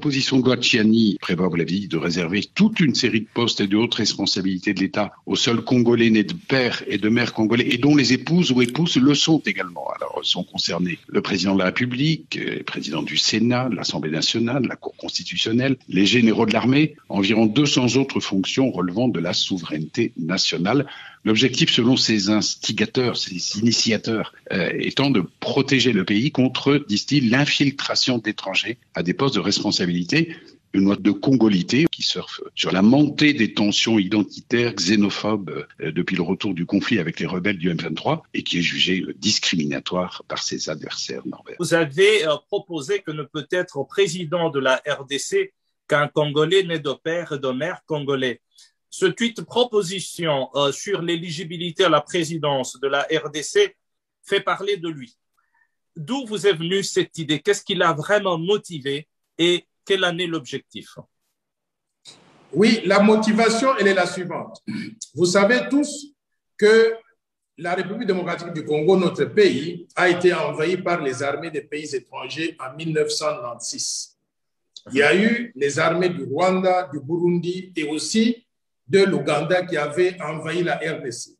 proposition de loi de Tchiani prévoit, vous l'avez dit, de réserver toute une série de postes et de hautes responsabilités de l'État aux seuls Congolais nés de pères et de mères congolais et dont les épouses ou épouses le sont également. Alors, sont concernés le président de la République, le président du Sénat, de l'Assemblée nationale, de la Cour constitutionnelle, les généraux de l'armée, environ 200 autres fonctions relevant de la souveraineté nationale. L'objectif, selon ces instigateurs, ces initiateurs, étant de protéger le pays contre, disent-ils, l'infiltration d'étrangers à des postes de responsabilité. Une loi de congolité qui surfe sur la montée des tensions identitaires, xénophobes depuis le retour du conflit avec les rebelles du M23 et qui est jugée discriminatoire par ses adversaires norvégiens. Vous avez proposé que ne peut être président de la RDC qu'un Congolais né de père et de mère congolais. Ce tweet proposition sur l'éligibilité à la présidence de la RDC fait parler de lui. D'où vous est venue cette idée? Qu'est-ce qui l'a vraiment motivé et quel en est l'objectif? Oui, la motivation, elle est la suivante. Vous savez tous que la République démocratique du Congo, notre pays, a été envahi par les armées des pays étrangers en 1996. Il y a eu les armées du Rwanda, du Burundi et aussi de l'Ouganda qui avaient envahi la RDC.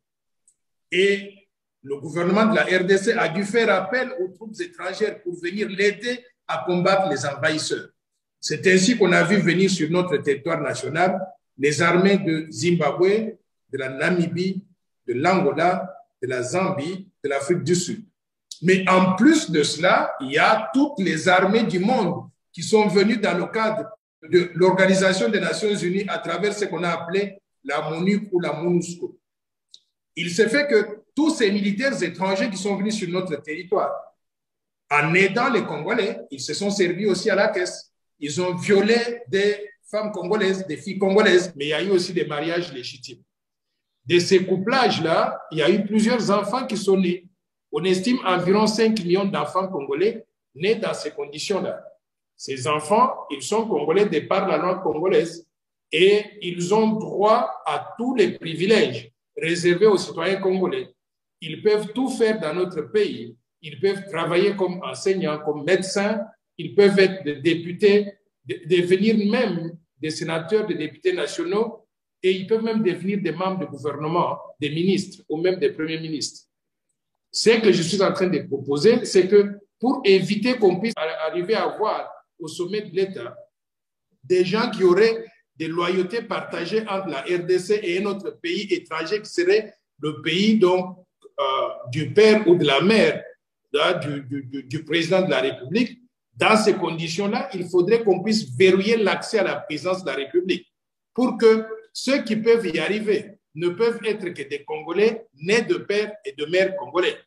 Et le gouvernement de la RDC a dû faire appel aux troupes étrangères pour venir l'aider à combattre les envahisseurs. C'est ainsi qu'on a vu venir sur notre territoire national les armées de Zimbabwe, de la Namibie, de l'Angola, de la Zambie, de l'Afrique du Sud. Mais en plus de cela, il y a toutes les armées du monde qui sont venues dans le cadre de l'Organisation des Nations Unies à travers ce qu'on a appelé la MONUC ou la MONUSCO. Il s'est fait que tous ces militaires étrangers qui sont venus sur notre territoire, en aidant les Congolais, ils se sont servis aussi à la caisse. Ils ont violé des femmes congolaises, des filles congolaises, mais il y a eu aussi des mariages légitimes. De ces couplages-là, il y a eu plusieurs enfants qui sont nés. On estime environ 5 millions d'enfants congolais nés dans ces conditions-là. Ces enfants, ils sont congolais de par la langue congolaise et ils ont droit à tous les privilèges réservés aux citoyens congolais. Ils peuvent tout faire dans notre pays. Ils peuvent travailler comme enseignants, comme médecins. Ils peuvent être des députés, devenir même des sénateurs, des députés nationaux, et ils peuvent même devenir des membres du gouvernement, des ministres ou même des premiers ministres. Ce que je suis en train de proposer, c'est que pour éviter qu'on puisse arriver à avoir au sommet de l'État des gens qui auraient des loyautés partagées entre la RDC et un autre pays étranger qui serait le pays donc, du père ou de la mère du président de la République. Dans ces conditions-là, il faudrait qu'on puisse verrouiller l'accès à la présidence de la République pour que ceux qui peuvent y arriver ne peuvent être que des Congolais nés de père et de mère congolais.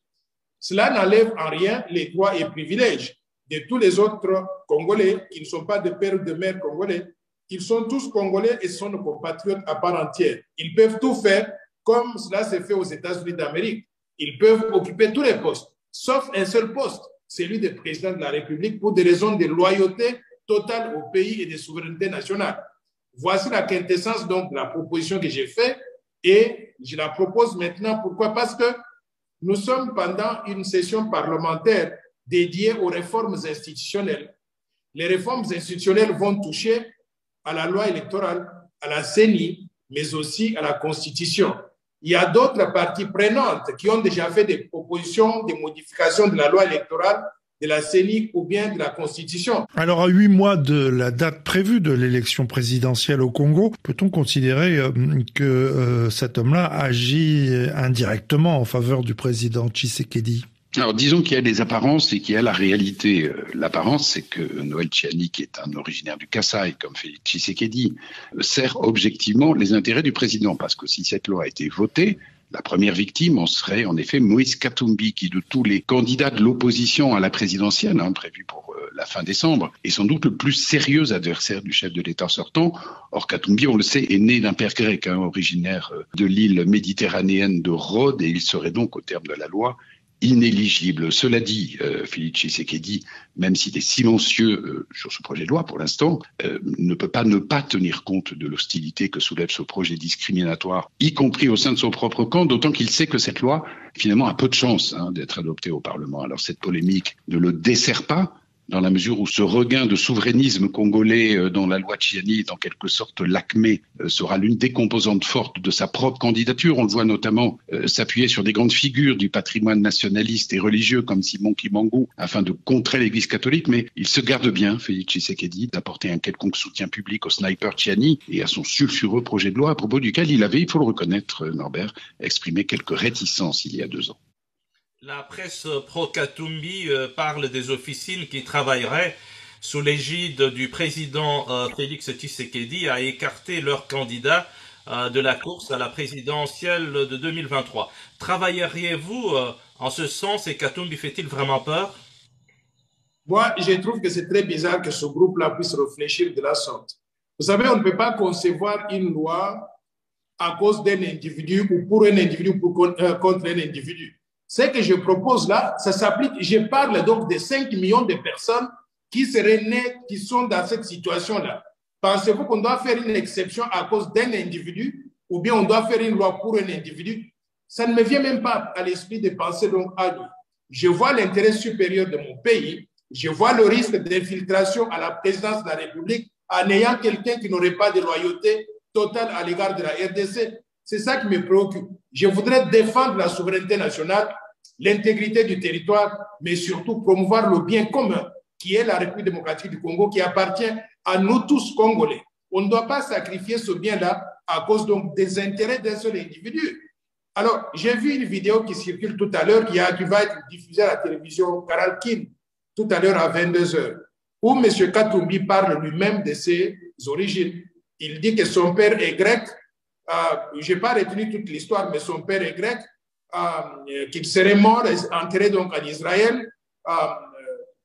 Cela n'enlève en rien les droits et privilèges de tous les autres Congolais qui ne sont pas de père ou de mère congolais. Ils sont tous Congolais et sont nos compatriotes à part entière. Ils peuvent tout faire comme cela s'est fait aux États-Unis d'Amérique. Ils peuvent occuper tous les postes, sauf un seul poste, celui de président de la République, pour des raisons de loyauté totale au pays et de souveraineté nationale. Voici la quintessence donc de la proposition que j'ai faite et je la propose maintenant. Pourquoi? Parce que nous sommes pendant une session parlementaire dédiée aux réformes institutionnelles. Les réformes institutionnelles vont toucher à la loi électorale, à la CENI, mais aussi à la Constitution. Il y a d'autres parties prenantes qui ont déjà fait des propositions de modification de la loi électorale, de la CENI ou bien de la Constitution. Alors, à 8 mois de la date prévue de l'élection présidentielle au Congo, peut-on considérer que cet homme-là agit indirectement en faveur du président Tshisekedi? Alors, disons qu'il y a des apparences et qu'il y a la réalité. L'apparence, c'est que Noël Tchiani, qui est un originaire du Kasaï, comme Félix Tshisekedi, sert objectivement les intérêts du président. Parce que si cette loi a été votée, la première victime en serait en effet Moïse Katumbi, qui de tous les candidats de l'opposition à la présidentielle, prévue pour la fin décembre, est sans doute le plus sérieux adversaire du chef de l'État sortant. Or, Katumbi, on le sait, est né d'un père grec, originaire de l'île méditerranéenne de Rhodes, et il serait donc, au terme de la loi, inéligible. Cela dit, Félix Tshisekedi, même s'il est silencieux sur ce projet de loi pour l'instant, ne peut pas ne pas tenir compte de l'hostilité que soulève ce projet discriminatoire, y compris au sein de son propre camp, d'autant qu'il sait que cette loi, finalement, a peu de chance d'être adoptée au Parlement. Alors cette polémique ne le dessert pas, dans la mesure où ce regain de souverainisme congolais dans la loi Tchiani est en quelque sorte l'acmé, sera l'une des composantes fortes de sa propre candidature. On le voit notamment s'appuyer sur des grandes figures du patrimoine nationaliste et religieux comme Simon Kimbangu afin de contrer l'Église catholique, mais il se garde bien, Félix Tshisekedi, d'apporter un quelconque soutien public au sniper Tchiani et à son sulfureux projet de loi à propos duquel il avait, il faut le reconnaître, Norbert, exprimé quelques réticences il y a 2 ans. La presse pro-Katumbi parle des officines qui travailleraient sous l'égide du président Félix Tshisekedi à écarter leur candidat de la course à la présidentielle de 2023. Travailleriez-vous en ce sens et Katumbi fait-il vraiment peur? Moi, je trouve que c'est très bizarre que ce groupe-là puisse réfléchir de la sorte. Vous savez, on ne peut pas concevoir une loi à cause d'un individu ou pour un individu ou contre un individu. Ce que je propose là, ça s'applique. Je parle donc de 5 millions de personnes qui seraient nées, qui sont dans cette situation-là. Pensez-vous qu'on doit faire une exception à cause d'un individu ou bien on doit faire une loi pour un individu? Ça ne me vient même pas à l'esprit de penser donc à lui. Je vois l'intérêt supérieur de mon pays. Je vois le risque d'infiltration à la présidence de la République en ayant quelqu'un qui n'aurait pas de loyauté totale à l'égard de la RDC. C'est ça qui me préoccupe. Je voudrais défendre la souveraineté nationale, l'intégrité du territoire, mais surtout promouvoir le bien commun qui est la République démocratique du Congo, qui appartient à nous tous Congolais. On ne doit pas sacrifier ce bien-là à cause donc des intérêts d'un seul individu. Alors, j'ai vu une vidéo qui circule tout à l'heure, qui va être diffusée à la télévision Canal Kin, tout à l'heure à 22 h, où M. Katumbi parle lui-même de ses origines. Il dit que son père est grec. Je n'ai pas retenu toute l'histoire, mais son père est grec, qu'il serait mort, enterré donc en Israël.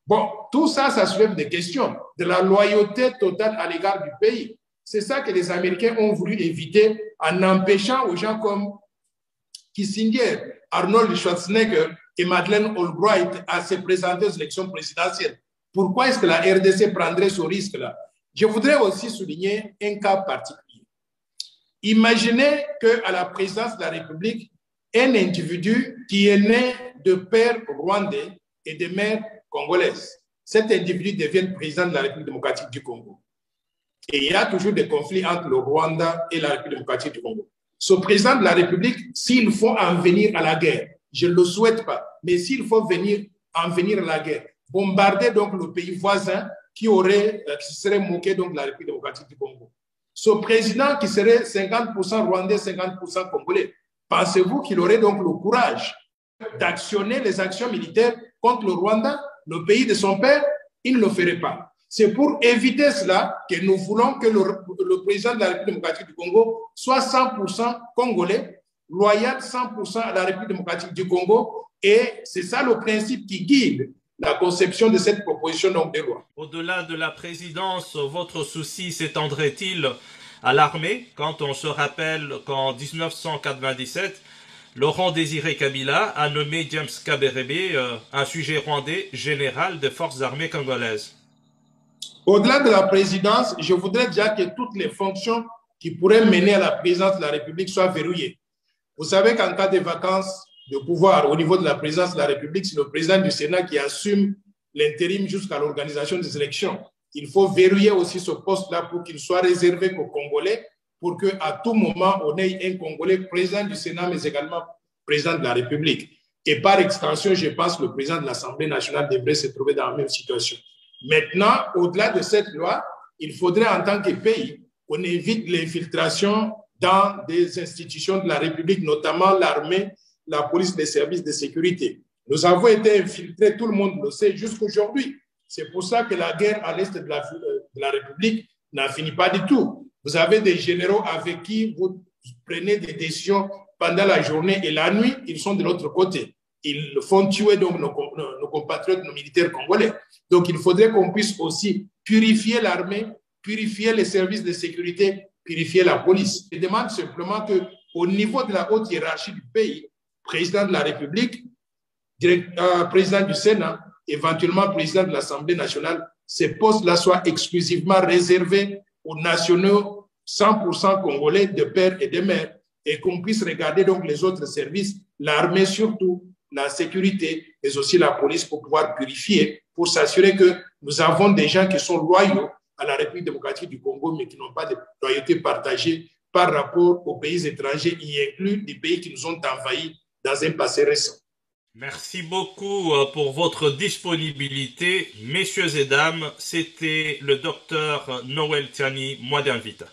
Bon, tout ça, ça soulève des questions de la loyauté totale à l'égard du pays. C'est ça que les Américains ont voulu éviter en empêchant aux gens comme Kissinger, Arnold Schwarzenegger et Madeleine Albright à se présenter aux élections présidentielles. Pourquoi est-ce que la RDC prendrait ce risque-là? Je voudrais aussi souligner un cas particulier. Imaginez qu'à la présidence de la République, un individu qui est né de père rwandais et de mère congolaise, cet individu devienne président de la République démocratique du Congo. Et il y a toujours des conflits entre le Rwanda et la République démocratique du Congo. Ce président de la République, s'il faut en venir à la guerre, je ne le souhaite pas, mais s'il faut en venir à la guerre, bombarder donc le pays voisin qui serait moqué donc de la République démocratique du Congo. Ce président qui serait 50% rwandais, 50% congolais, pensez-vous qu'il aurait donc le courage d'actionner les actions militaires contre le Rwanda, le pays de son père? Il ne le ferait pas. C'est pour éviter cela que nous voulons que le président de la République démocratique du Congo soit 100% congolais, loyal 100% à la République démocratique du Congo. Et c'est ça le principe qui guide la conception de cette proposition de loi. Au-delà de la présidence, votre souci s'étendrait-il à l'armée quand on se rappelle qu'en 1997, Laurent Désiré Kabila a nommé James Kabarebe, un sujet rwandais, général des forces armées congolaises? Au-delà de la présidence, je voudrais déjà que toutes les fonctions qui pourraient mener à la présidence de la République soient verrouillées. Vous savez qu'en cas de vacances de pouvoir au niveau de la présidence de la République, c'est le président du Sénat qui assume l'intérim jusqu'à l'organisation des élections. Il faut verrouiller aussi ce poste-là pour qu'il soit réservé aux Congolais, pour qu'à tout moment, on ait un Congolais président du Sénat, mais également président de la République. Et par extension, je pense que le président de l'Assemblée nationale devrait se trouver dans la même situation. Maintenant, au-delà de cette loi, il faudrait en tant que pays qu'on évite l'infiltration dans des institutions de la République, notamment l'armée, la police, les services de sécurité. Nous avons été infiltrés, tout le monde le sait, jusqu'aujourd'hui. C'est pour ça que la guerre à l'est de la République n'en finit pas du tout. Vous avez des généraux avec qui vous prenez des décisions pendant la journée et la nuit, ils sont de l'autre côté. Ils font tuer donc nos compatriotes, nos militaires congolais. Donc, il faudrait qu'on puisse aussi purifier l'armée, purifier les services de sécurité, purifier la police. Je demande simplement qu'au niveau de la haute hiérarchie du pays, président de la République, président du Sénat, éventuellement président de l'Assemblée nationale, ces postes-là soient exclusivement réservés aux nationaux 100% congolais de père et de mère, et qu'on puisse regarder donc les autres services, l'armée surtout, la sécurité, mais aussi la police pour pouvoir purifier, pour s'assurer que nous avons des gens qui sont loyaux à la République démocratique du Congo, mais qui n'ont pas de loyauté partagée par rapport aux pays étrangers, y inclus des pays qui nous ont envahis dans un passé récent. Merci beaucoup pour votre disponibilité. Messieurs et dames, c'était le docteur Noël Tiani, moi d'invite.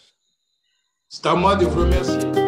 C'est à moi de vous remercier.